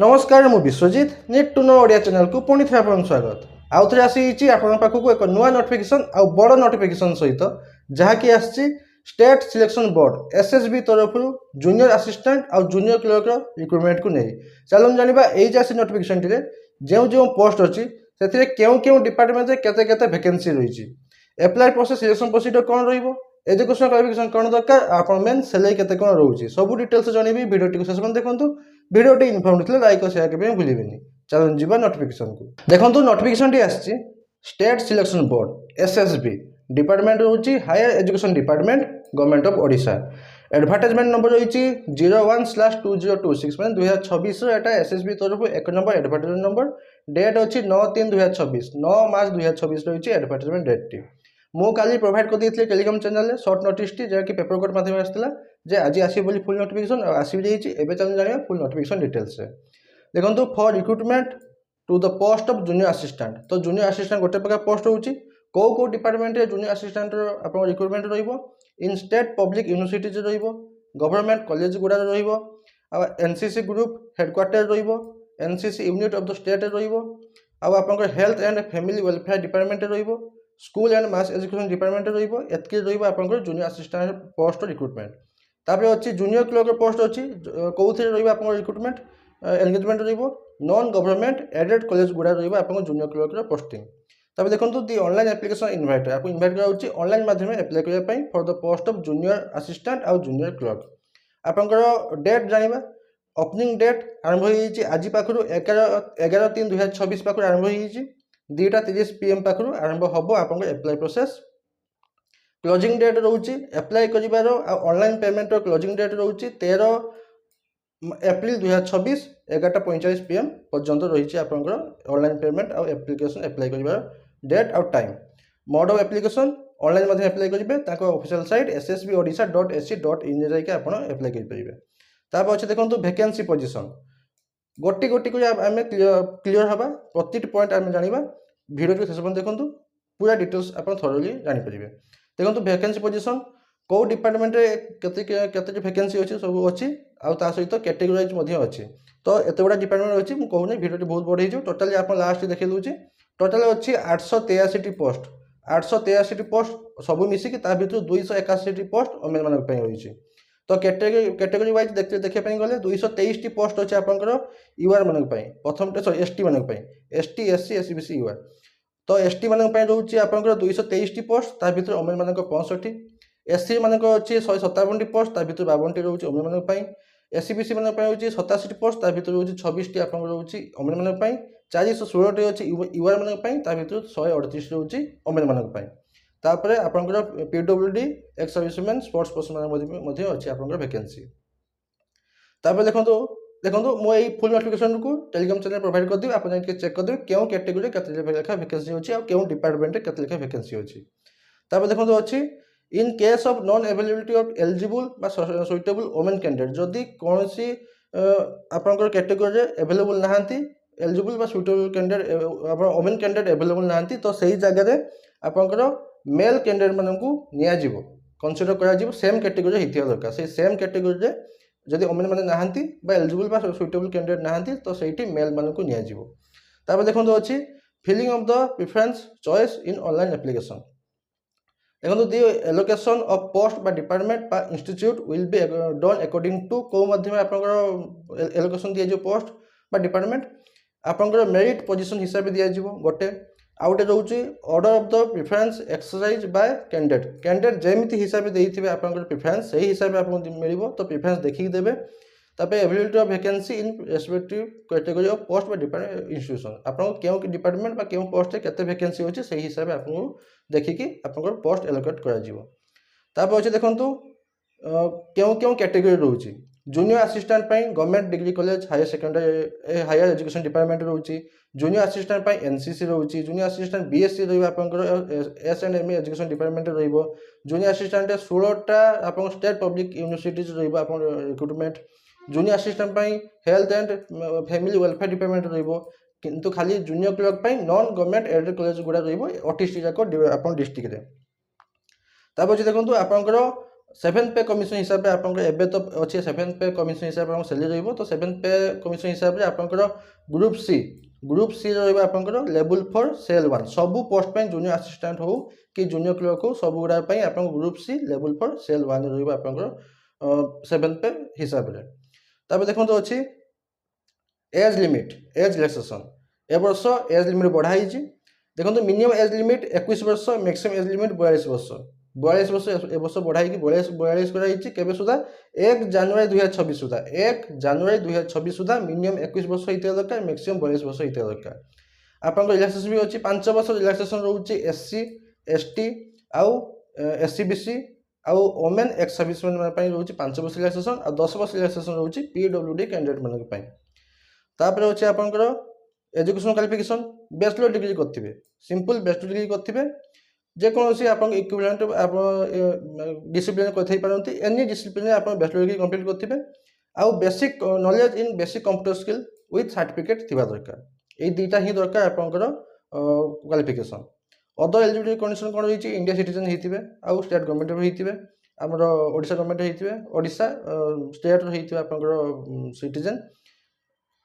नमस्कार मु Biswajit need to know Odia channel को पुणी थे आपन स्वागत आउ थे आसी आपन पाखक एक नुआ नोटिफिकेशन आ बड़ नोटिफिकेशन सहित जहाँकि आसी स्टेट सिलेक्शन बोर्ड एसएसबी तरफ जूनियर असिस्टेंट आ जूनियर क्लर्क रिक्रुटमेंट को नहीं चलो जाना यही नोटिफिकेशन टी जो जो पोस्ट अच्छी से क्यों डिपार्टमेंट केते केते वैकेंसी रही एप्लाई प्रोसेस सिलेक्शन प्रोसीजर कौन रही एजुकेशन क्वालिफिकेशन कौन दरकार आपण मेन सैलरी केते कौन रोचे सब डिटेल्स जनइबी वीडियो शेष में देखो वीडियो इनफॉर्म थे लाइक और शेयर करने भूलें। चलो जी नोटिफिकेशन को देखो नोटिफिकेशन टी आसी state selection board SSB department रोचे higher education department government of Odisha advertisement number रही 01/2026 मैंने 2026 एटा एसएसबी तरफ एक नंबर एडवर्टाइजमेंट नंबर डेट अच्छी 9/3/2026 9 मार्च 2026 रही एडवर्टाइजमेंट डेट टी मु काली प्रोवाइड कर देती Telegram channel short notice T जहाँकि पेपर कोड मध्यम आसाला जे आज आसो फुल नोटिफिकेशन आसी जाइए चल जाना फुल नोटिफिकेशन डिटेल्स देखो for recruitment to the post of junior assistant तो जूनियर असिस्टेंट गोटे प्रकार पोस्ट होची कौ डिपार्टमेंट जूनियर असिस्टेंट रिक्रुटमेंट रहिबो इन स्टेट पब्लिक यूनिवर्सिटीज रहिबो गवर्नमेंट कॉलेज गुड़ा रहिबो एनसीसी ग्रुप हेडक्वार्टर रहिबो NCC unit of the state रहिबो आपनकर health and family welfare department रहिबो school and mass education department रहिबो एतकी रहिबो आपनकर जूनियर असिस्टेंट पोस्ट रिक्रुटमेंट तापर अच्छी जूनियर क्लर्क पोस्ट अच्छी कौन रही आप रिक्रुटमेंट एंगेजमेंट रही नॉन गवर्नमेंट एडेड कॉलेज गुड़ा रही आप जूनियर क्लर्क पोस्टिंग तब देखो दी ऑनलाइन एप्लिकेशन इनवाइट आपको इनवाइट कराऊँ ऑनलाइन माध्यम एप्लाई करने for the post of junior assistant आउ जूनियर क्लर्क आपंकर डेट जाना ओपनिंग डेट आरंभ हो आज पाखु 11/3/2026 पाखु आरंभ हो 2:30 PM पाखु आरंभ हम आप एप्लाई प्रोसेस क्लोजिंग डेट रोचे एप्लाई कर ऑनलाइन पेमेंट क्लोजिंग डेट रोचे 13 एप्रिल 2026 11:45 PM पर्यंत रही आपंकर ऑनलाइन पेमेंट आउ एप्लिकेशन एप्लाई कर डेट आउ time mode of application online Madhya apply करेंगे ऑफिशियल साइट ssbodisha.ac.in जाके आप एप्लाई करेंगे तापर अच्छे देखो वैकेंसी पोजीशन गोटी गोटी को आम क्लीयर हवा प्रति पॉइंट आम जाना वीडियो शेष में देखो पूरा डिटेल्स आप थरोली जानीपर देखो वैकेंसी पोजीशन कौ डिपार्टमेंट केते वैकेंसी अच्छी सब अच्छी आ सहित कैटेगोराइज अच्छी तो एत गुड़ा डिपार्टमेंट अच्छी मुझे कहूनी वीडियो बहुत बढ़े टोटाली आप लास्ट देखी दूसरी टोटाल अच्छी 883 पोस्ट 883 पोस्ट सब मिसिकी भर 281 पोस्ट ओमेन मान रही तो कैटेगरी वाइज देखा गले 223 पोस्ट अच्छे आपंकर यूआर मान प्रथम सॉरी एसटी मान ST SC SC BC UR तो एसटी मान रोचे आपंकर 223 पोस्ट ता भर ओमेन मान 65 एससी मान अच्छी 157 पोस्ट ता भर 52 रोचे ओमेन मान एससी बीसी मान रोचे 87 पोस्ट ता भर रोचे 26 आपंकर रोचे ओमेन मान 416 अच्छी यूआर मान ता भर 138 रोचे ओमेन मान तापर आपंकर PWD ex serviceman sports person अच्छी आपंकर वैकेंसी तापर देखो मुझे फुल नोटिफिकेशन को टेलीग्राम चैनल प्रोवाइड कर दी आप चेक कर देंगे क्यों कैटेगोरी के लेखा वैकेंसी अच्छी और क्यों डिपार्टमेंट के लेखा वैकेंसी अच्छी तापर देखो अच्छी in case of non availability of eligible suitable women candidate जदि कौन सी आपंकर कैटेगोरी अवेलेबल नहांती eligible suitable candidate women candidate available नहांती तो सही जगह आपंकर मेल कैंडिडेट मानू नियाजिव कनसीडर करा सेम कैटेगोरी होता दरकार से सेम कैटेगोरी जदि ओमेन मैंने नहांती एलिजिबल सुइटेबल कैंडिडेट नहांती तो सही मेल मानू नियाजिव देखो अच्छी filling of the preference choice in online application देखो दी एलोकेशन ऑफ पोस्ट बा डिपार्टमेंट बा institute will be done according to कौ माध्यम आपंकर एलोकेशन दिया पोस्ट बा डिपार्टमेंट आपंकर मेरिट पोजीशन हिसाब से दिया गोटे आउटे रोचे order of the preference exercise by candidate जमी हिसाब से देते आपंकर प्रिफरेंस सही हिसाब से आपको मिल तो प्रिफरेंस देखिए देवे तापर availability of vacancy in respective category of post बा डिपार्टमेंट इंस्टीट्यूशन आपको क्यों डिपार्टमेंट बा क्यों पोस्ट केते वैकेंसी अच्छे सही हिसाब से आपको देखिकी आपंकर पोस्ट एलोकेट कर अच्छे देखो क्यों क्यों कैटेगरी रोचे junior assistant government degree college higher secondary higher education department रोचे जूनियर असिस्टेंट एनसीसी रोचे junior assistant BSC S and M education department junior assistant 16टा आप state public universities recruitment junior assistant health and family welfare department किंतु खाली junior clerk non government aided college गुड़ा 28 जाक आप district देखो आपंकर सेभेन पे कमिशन हिसाब से आपंकर तो अच्छे सेभेन पे कमिशन हिसाब से सैलरी रही तो सेभेन पे कमिशन हिसाब से आपंकर ग्रुप सी रहा लेवल फॉर सेल वन सबू पोस्ट पे जूनियर असिस्टेंट हो कि जूनियर क्लर्क हो सब गुड़ा आप group C level four cell one रहा सेभेन पे हिसाब से तापर देखो तो अच्छी एज लिमिट एज रिलैक्सेशन ए वर्ष एज लिमिट बढ़ाई देखो मिनिमम एज लिमिट 21 वर्ष मैक्सिमम एज लिमिट 42 वर्ष 42 वर्ष ए वर्ष बढ़ाई 42 कराई सुधा 1 जनवरी 2026 सुधा 1 जनवरी 2026 सुधा मिनिमम 21 वर्ष होता दरकार मैक्सिमम 42 वर्ष होता दरकार आप रिलैक्सेशन भी अच्छी 5 वर्ष रिलैक्सेशन रोचे एससी एसटी आउ एससी बीसी आउ ओमेन एक्स सर्विसमैन रोचे 5 वर्ष रिलैक्सेशन और 10 वर्ष रिलैक्सेशन रोचे पीडब्ल्यूडी कैंडिडेट मानक तापर अच्छे आपंकर एजुकेशन क्वालिफिकेशन बैचलर डिग्री करेंगे सिंपल बैचलर डिग्री करेंगे जेकोसी आप इक्विवेलेंट आप डिसिप्लिन करते एनी डिसिप्लिन आप बैचलर डिग्री कंप्लीट करेंगे आउ basic knowledge in basic computer skill with certificate थी दरकार ये दुईटा ही दरकार आपंकर क्वालिफिकेशन अदर एलिजिबिलिटी कंडीशन कौन रही इंडिया सिटीजन होते आउ स्टेट गवर्नमेंट होते आमर ओडिशा गवर्नमेंट होते ओडिशा स्टेट होते आपंकर citizen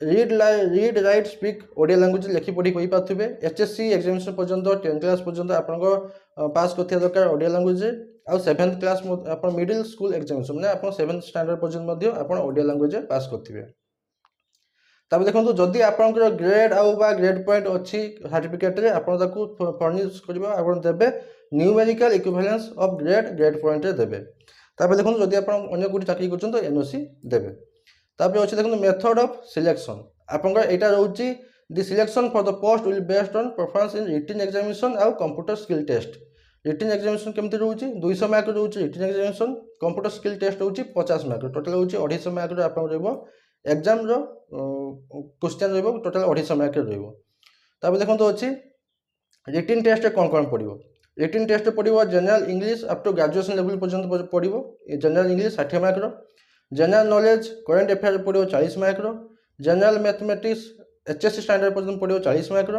read write speak Odia language लिखि पढ़ी कही पारे एचएससी एग्जामिनेशन पर्यंत 10th क्लास पर्यंत आपको पास करथिया दरकार ओडिया लैंग्वेज आउ 7th क्लास आप मिडिल स्कूल एग्जामिनेशन माने आप 7th स्टैंडर्ड पर्यंत आप ओडिया लैंग्वेज पास करथिबे तब देखो जदि आपंकर ग्रेड आउ बा ग्रेड पॉइंट अच्छी सर्टिफिकेट रे आपण ताकू फर्निश करबा आपण देबे numerical equivalence of grade point रे देबे तब देखो जदि आपण अन्य कोठी चाकरी करछन तो एनओसी देबे तापर अच्छे देखो मेथड ऑफ सिलेक्शन आपंकर एटा रोची the selection for the post will based on performance in written examination आउ computer skill test written examination केमती रोची 200 मार्क रोची written examination computer skill test रोची 50 मार्क टोटल होची 250 मार्क रो आपन रहबो एग्जाम रो क्वेश्चन रहबो टोटल 250 मार्क रहबो तापर देखो तो अछि रिटन टेस्ट कौन कौन पड़िबो रिटन टेस्ट पड़िबो general English up to graduation level पर्यंत पड़िबो जनरल इंग्लिश 60 मार्क रो जनरल नॉलेज करंट अफेयर पड़ो 40 mark general mathematics HSC standard पर्यटन पड़ो 40 मार्क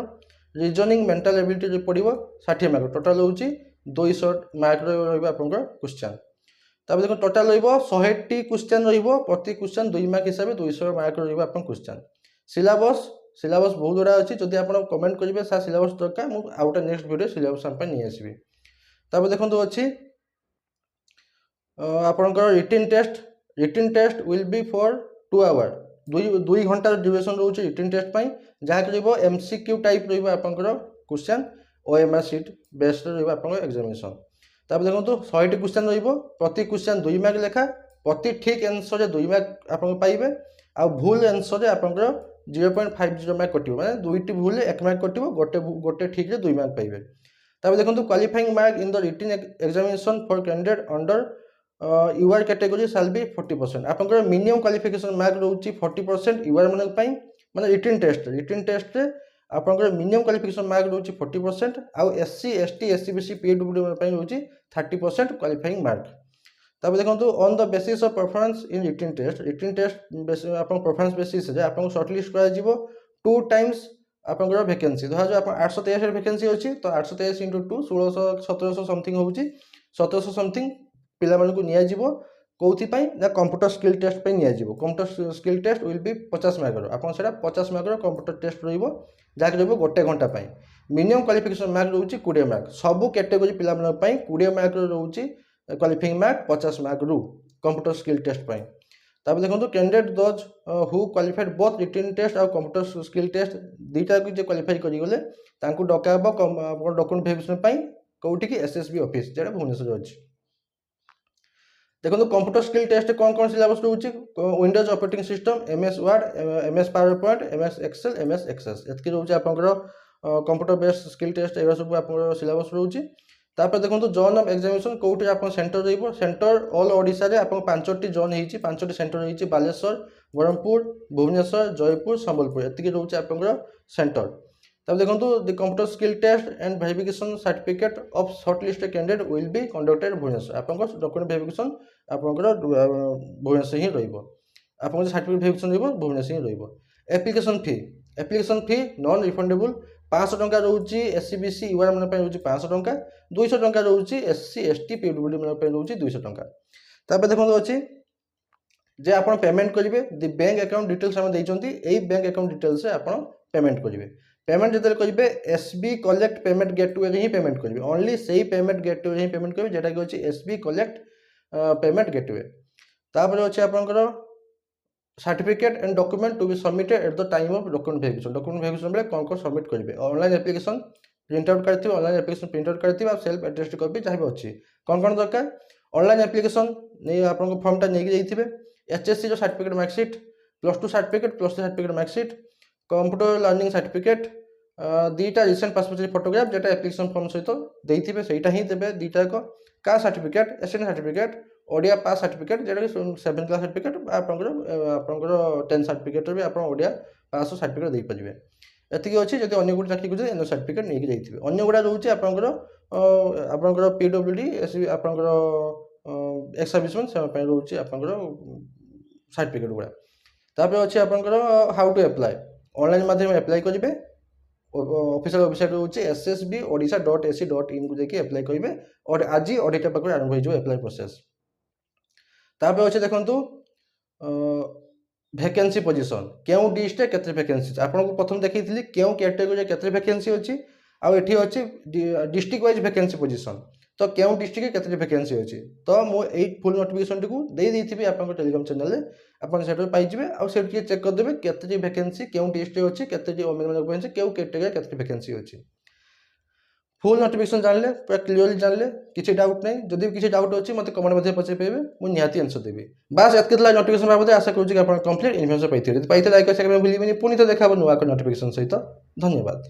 रीजनिंग मेंटल एबिलिटी पड़ो 60 मार्क टोटाल होची 200 मार्क रहा क्वेश्चन तब देखो टोटाल रही क्वेश्चन प्रति क्वेश्चन 2 मार्क हिसाब से 200 मार्क रहा क्वेश्चन सिलेबस बहुत गुड़ा अच्छी जब आप कमेंट करेंगे सर सिलेबस दरकार मुझे आउ गोटे नेक्स्ट वीडियो सिलेबस नहीं आसबि तब देखो अच्छी आपंकर written test will be for 2 hour 2 घंटार ड्यूरेशन रोचे रिटन टेस्ट जहाँ एमसीक्यू टाइप रहा क्वेश्चन ओएमआर सीट बेस्ड रहा एग्जामिनेशन तब देखो 100 क्वेश्चन प्रति क्वेश्चन 2 मार्क लेखा प्रति ठीक आंसर 2 मार्क आप पाइबे आ भूल आंसर आपंकर 0.50 मार्क कट माने 2टी भूल 1 मार्क कट गोटे ठीक 2 मार्क पाइबे तब देखो qualifying mark in the written examination for candidate under UR category साल बी 40% आपंकर मिनिमम क्वालिफिकेशन मार्क रोची 40% यूआर माने रिटन टेस्ट रे आपंकर मिनिमम क्वालिफिकेशन मार्क रोची 40% आउ एससी एसटी एससीबीसी पीडब्ल्यूडी रोची 30% क्वालिफाइंग मार्क तब देखो on the basis of performance in written test आपन परफॉर्मेंस बेसिस रे आपन शॉर्टलिस्ट करा जिवो 2 टाइम्स आपंकर वैकेंसी धरा जो आप 823 वैकेंसी अछि तो 823 × 2 1600 1700 समथिंग होउची 1700 समथिंग पिला मानकु निया जिवो कोउथि ना कंप्यूटर स्किल टेस्ट पे निया जिवो computer skill test will be 50 mark रो आपन सेटा 50 मार्क रो कंप्यूटर टेस्ट रहइबो जाके रहइबो गोटे घंटा पई मिनिमम क्वालिफिकेशन मार्क रहउची 20 मार्क सब कैटेगरी पिला मानक पई 20 मार्क रो रहउची क्वालिफाइंग मार्क 50 मार्क रू कंप्यूटर स्किल टेस्ट पई तब देखो candidate those who qualified both written test और कंप्यूटर स्किल टेस्ट दुईटा को जो क्वालिफाई करी गले तांकु डकाबो डॉक्यूमेंट वेरिफिकेशन पई कोउठी कि एसएसबी ऑफिस जेटा भुवनेश्वर अछि देखो कंप्यूटर स्किल टेस्ट कौन सिलेबस रोचे Windows operating system MS Word MS PowerPoint MS Excel MS Access एतकी रोचे आपनकर कंप्यूटर बेस्ड स्किल टेस्ट एरा सब आपनकर सिलेबस रोचे तापर देखो जोन ऑफ एग्जामिनेशन कोउठी आपन सेंटर रहइबो सेंटर ऑल ओडिशा रे आपन 5टी जोन हेची 5टी सेंटर हेची बालेश्वर ब्रह्मपुर भुवनेश्वर जयपुर संबलपुर एतकी रोचे आपनकर सेंटर तब देखो the computer skill test and verification certificate of shortlisted candidate will be conducted Bhubaneswar आपनकर डॉक्यूमेंट वेरिफिकेशन आपनकर भुवनेश्वर ही रहइबो आपनकर सर्टिफिकेट वेरिफिकेशन रहइबो भुवनेश्वर ही रहइबो एप्लिकेशन फी नॉन रिफंडेबल 500 ଟଙ୍କା ରହୁଛି SC/BC ୟୁଆର୍ ମାନଙ୍କ ପାଇଁ ରହୁଛି 500 ଟଙ୍କା, 200 ଟଙ୍କା ରହୁଛି SC ST PWD ମାନଙ୍କ ପାଇଁ ରହୁଛି 200 ଟଙ୍କା। ତାପରେ ଦେଖନ୍ତୁ ଅଛି ଯେ ଆପଣ ପେମେଣ୍ଟ କରିବେ ଦି ବ୍ୟାଙ୍କ ଆକାଉଣ୍ଟ ଡିଟେଲ୍ସ ଆମେ ଦେଇଛନ୍ତି, ଏଇ ବ୍ୟାଙ୍କ ଆକାଉଣ୍ଟ ଡିଟେଲ୍ସରେ ଆପଣ ପେମେଣ୍ଟ କରିବେ। पेमेंट जेतेबेले करिवे SB कलेक्ट पेमेंट गेटवे रे ही पेमेंट करिवे, ओनली सेही पेमेंट गेटवे ही पेमेंट करिवे जेटा कि अछि SB कलेक्ट पेमेंट गेटवे। तापर अछि आपनकर certificate and document to be submitted at the time of document verification. Document verification बेले कोन कोन सबमिट करिवे, ऑनलाइन एप्लीकेशन प्रिंट आउट करथिबे, ऑनलाइन एप्लीकेशन प्रिंट आउट करथिबे आ सेल्फ एड्रेस्ड कॉपी चाहे भी अछि। कोन दरकार ऑनलाइन एप्लीकेशन नै आपन फॉर्म ता नै जाइथिबे, HSC जो certificate marksheet, +2 certificate, +3 certificate marksheet, computer learning certificate, दीटा रिसेंट पासपोर्ट साइज फोटोग्राफ जेटा एप्लीकेशन फॉर्म सहित देइथिबे सेटा ही देबे। दीटा को का certificate, SN certificate, Odia pass certificate जेटा कि 7th क्लास सर्टिफिकेट आपनकर 10th सर्टिफिकेट भी आपन ओडिया पास सर्टिफिकेट देइ परिबे। एतिकी अछि जदि अन्य गुड चाकरी कुजे एनो सर्टिफिकेट नै जाइथिबे। अन्य गुडा रहउछि आपनकर PWD एसबी आपनकर एक्स सर्विसमैन से पे रहउछि आपनकर सर्टिफिकेट गुडा। तापर अछि आपनकर हाउ टू अप्लाई, ऑनलाइन माध्यम अप्लाई करिवे, ऑफिशियल वेबसाइट होची ssbodisha.ac.in को जाके अप्लाई करिवे और आज ऑडिट पाकर आरंभ हो जो अप्लाई प्रोसेस। तापर अछि देखंतु वैकेंसी पोजीशन केउ डिस्ट्रिक्ट केते वैकेंसी आपन को प्रथम देखैथिली केउ कैटेगरी केते वैकेंसी अछि आ एठी अछि डिस्ट्रिक्ट वाइज वैकेंसी पोजीशन। तो केउ डिस्ट्रिक्ट केते वैकेंसी अछि तो मो एई फुल नोटिफिकेशन टिकु देई देथिबी आपन टेलीग्राम चैनल रे, आपन सेटर पाइ जिवे आ से चेक कर देबे केते वैकेंसी केउ डिस्ट्रिक्ट अछि, केते ओमेन मान वैकेंसी केउ कैटेगरी केते वैकेंसी अछि। फुल नोटिफिकेशन जानले पूरा क्लियरली जानले, किछि डाउट नै, जदि किछि डाउट अछि मते कमेंट मध्ये पछे पेबे मु निहाती आंसर देबी। बस एतकेतला नोटिफिकेशन बाबत आशा करू कि आपन कंप्लीट इन्फॉर्मेशन पाइथिबे। पाइते लाइक कर सेकंड भूलिबेनी, पुनी तो देखाबो नुवा नोटिफिकेशन सहित। धन्यवाद।